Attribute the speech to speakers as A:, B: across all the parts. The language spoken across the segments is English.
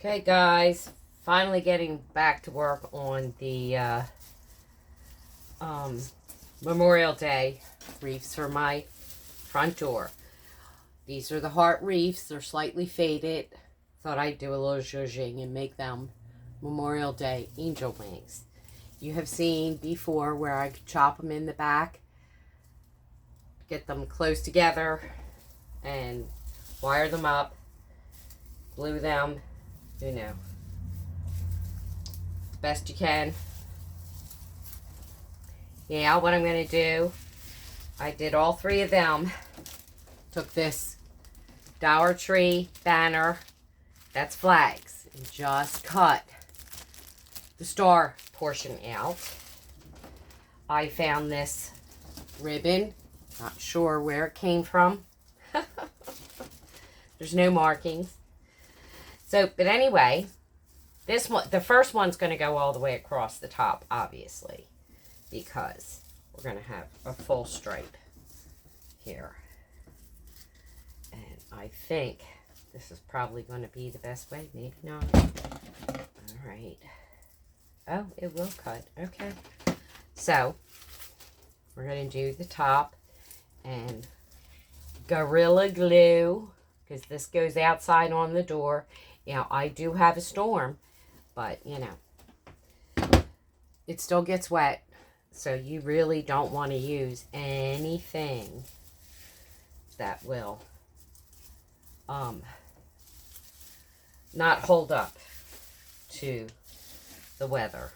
A: Okay, guys, finally getting back to work on the Memorial Day wreaths for my front door. These are the heart wreaths. They're slightly faded. Thought I'd do a little zhuzhing and make them Memorial Day angel wings. You have seen before where I chop them in the back, get them close together, and wire them up, glue them, you know, best you can. Yeah, what I'm going to do, I did all three of them. Took this Dollar Tree banner, that's flags, and just cut the star portion out. I found this ribbon, not sure where it came from. There's no markings. So, but anyway, this one, the first one's going to go all the way across the top, obviously, because we're going to have a full stripe here. And I think this is probably going to be the best way. Maybe not. All right. Oh, it will cut. Okay. So, we're going to do the top and Gorilla Glue, because this goes outside on the door. Now, I do have a storm, but, you know, it still gets wet, so you really don't want to use anything that will not hold up to the weather.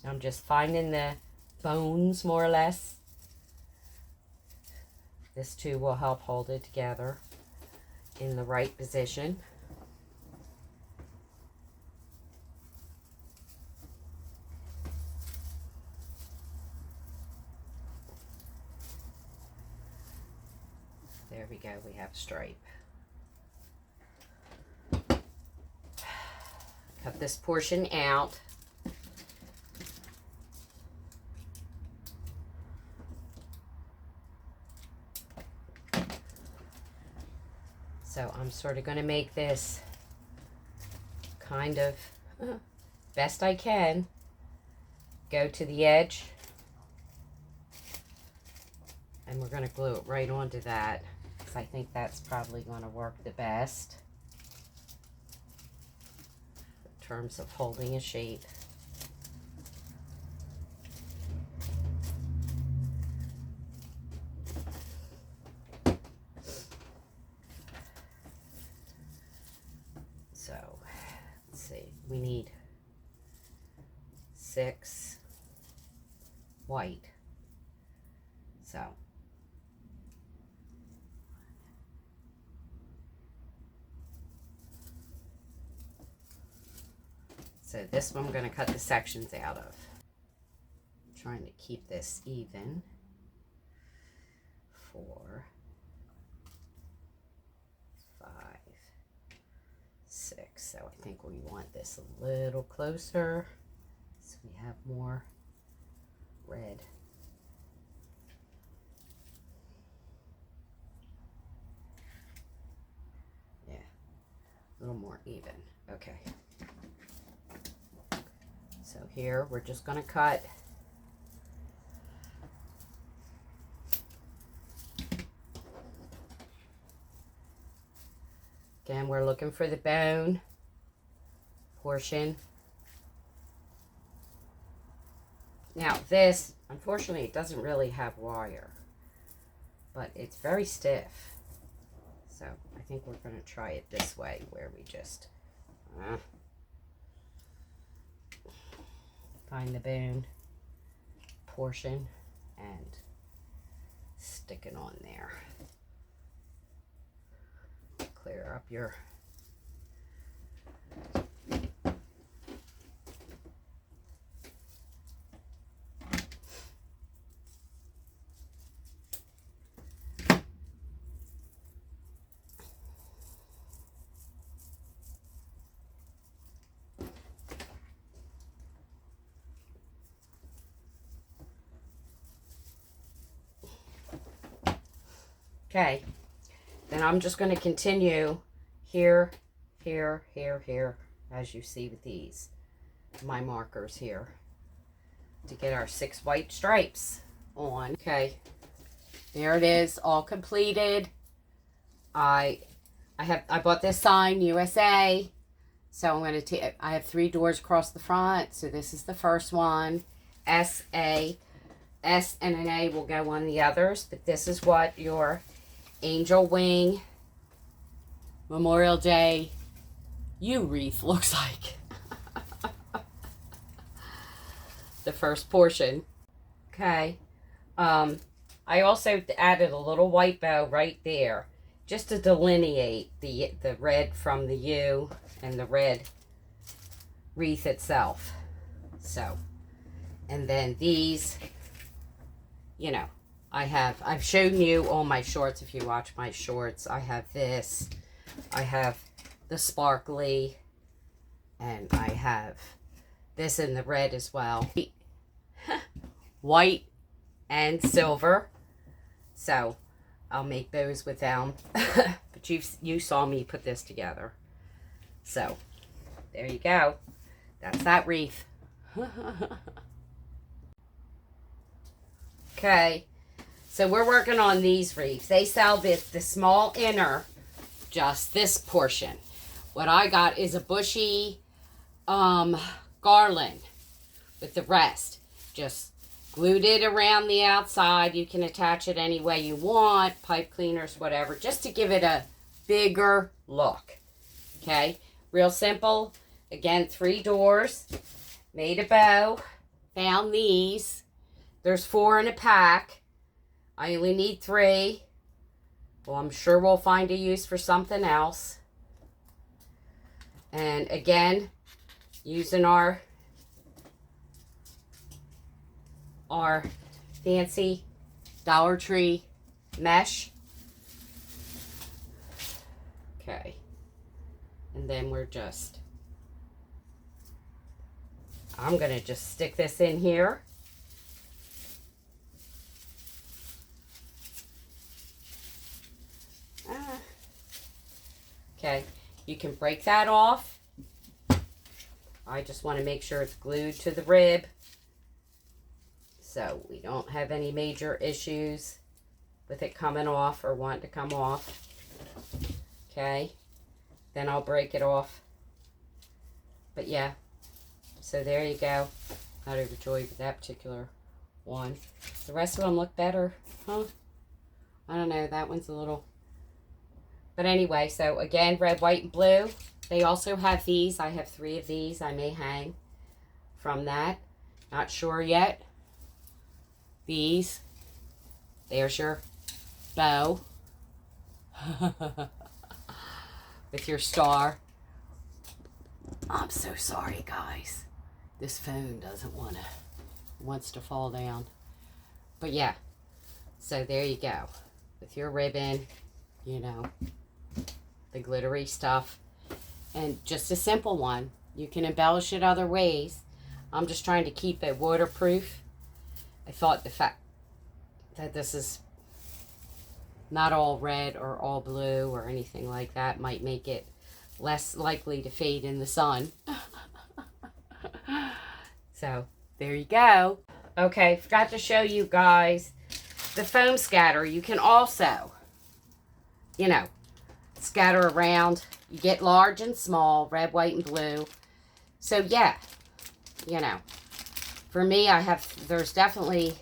A: I'm just finding the bones, more or less. This too will help hold it together in the right position. There we go, we have a stripe. Cut this portion out. So I'm sort of going to make this kind of best I can. Go to the edge. And we're going to glue it right onto that, because I think that's probably going to work the best in terms of holding a shape. So, let's see, we need 6 white. So this one I'm going to cut the sections out of. I'm trying to keep this even. 4, 5, 6. So I think we want this a little closer so we have more red. Yeah, a little more even. Okay. So here, we're just going to cut again, we're looking for the bone portion. Now this, unfortunately, it doesn't really have wire, but it's very stiff. So I think we're going to try it this way, where we just find the bone portion and stick it on there. Clear up your okay. Then I'm just going to continue here, here, here, here, as you see with these, my markers here, to get our 6 white stripes on. Okay, there it is, all completed. I bought this sign, USA. So I'm going to take, I have 3 doors across the front. So this is the first one. S, A, S and an A will go on the others. But this is what your angel wing Memorial Day wreath looks like. The first portion. Okay. I also added a little white bow right there, just to delineate the red from the U and the red wreath itself. So, and then these, you know, I've shown you all my shorts. If you watch my shorts, I have this, I have the sparkly, and I have this in the red as well. White and silver. So I'll make those with them. But you saw me put this together. So there you go. That's that wreath. Okay. So we're working on these wreaths. They sell the small inner, just this portion. What I got is a bushy garland with the rest. Just glued it around the outside. You can attach it any way you want, pipe cleaners, whatever, just to give it a bigger look. Okay, real simple. Again, 3 doors, made a bow, found these. There's 4 in a pack. I only need 3. Well, I'm sure we'll find a use for something else. And again, using our fancy Dollar Tree mesh. Okay. And then I'm going to just stick this in here. Okay. You can break that off. I just want to make sure it's glued to the rib, so we don't have any major issues with it coming off or wanting to come off. Okay, then I'll break it off. But yeah, so there you go. Not overjoyed with that particular one. The rest of them look better, huh? I don't know, that one's a little... But anyway, so again, red, white, and blue. They also have these. I have 3 of these I may hang from that. Not sure yet. These. There's your bow. With your star. I'm so sorry, guys. This phone wants to fall down. But yeah. So there you go. With your ribbon, you know, the glittery stuff. And just a simple one. You can embellish it other ways. I'm just trying to keep it waterproof. I thought the fact that this is not all red or all blue or anything like that might make it less likely to fade in the sun. So, there you go. Okay, forgot to show you guys the foam scatter. You can also, you know, scatter around. You get large and small, red, white, and blue. So, yeah, you know, for me, there's definitely,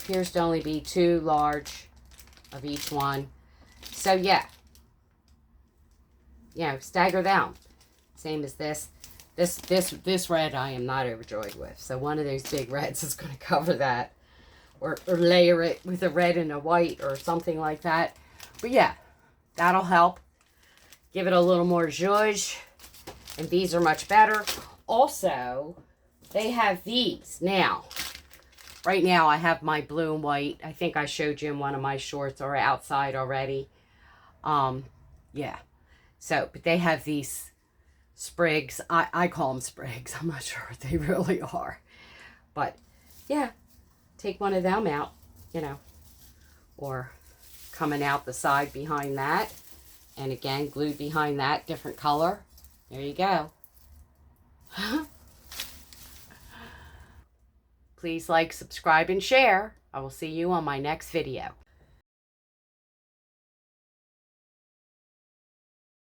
A: appears to only be 2 large of each one. So, yeah, you know, stagger them. Same as this. This red I am not overjoyed with. So, one of those big reds is going to cover that. Or layer it with a red and a white or something like that. But, yeah, that'll help. Give it a little more zhuzh. And these are much better. Also, they have these. Now, right now I have my blue and white. I think I showed you in one of my shorts or outside already. Yeah. So, but they have these sprigs. I call them sprigs. I'm not sure what they really are. But, yeah. Take one of them out, you know. Or coming out the side behind that. And again, glued behind that, different color. There you go. Please like, subscribe, and share. I will see you on my next video.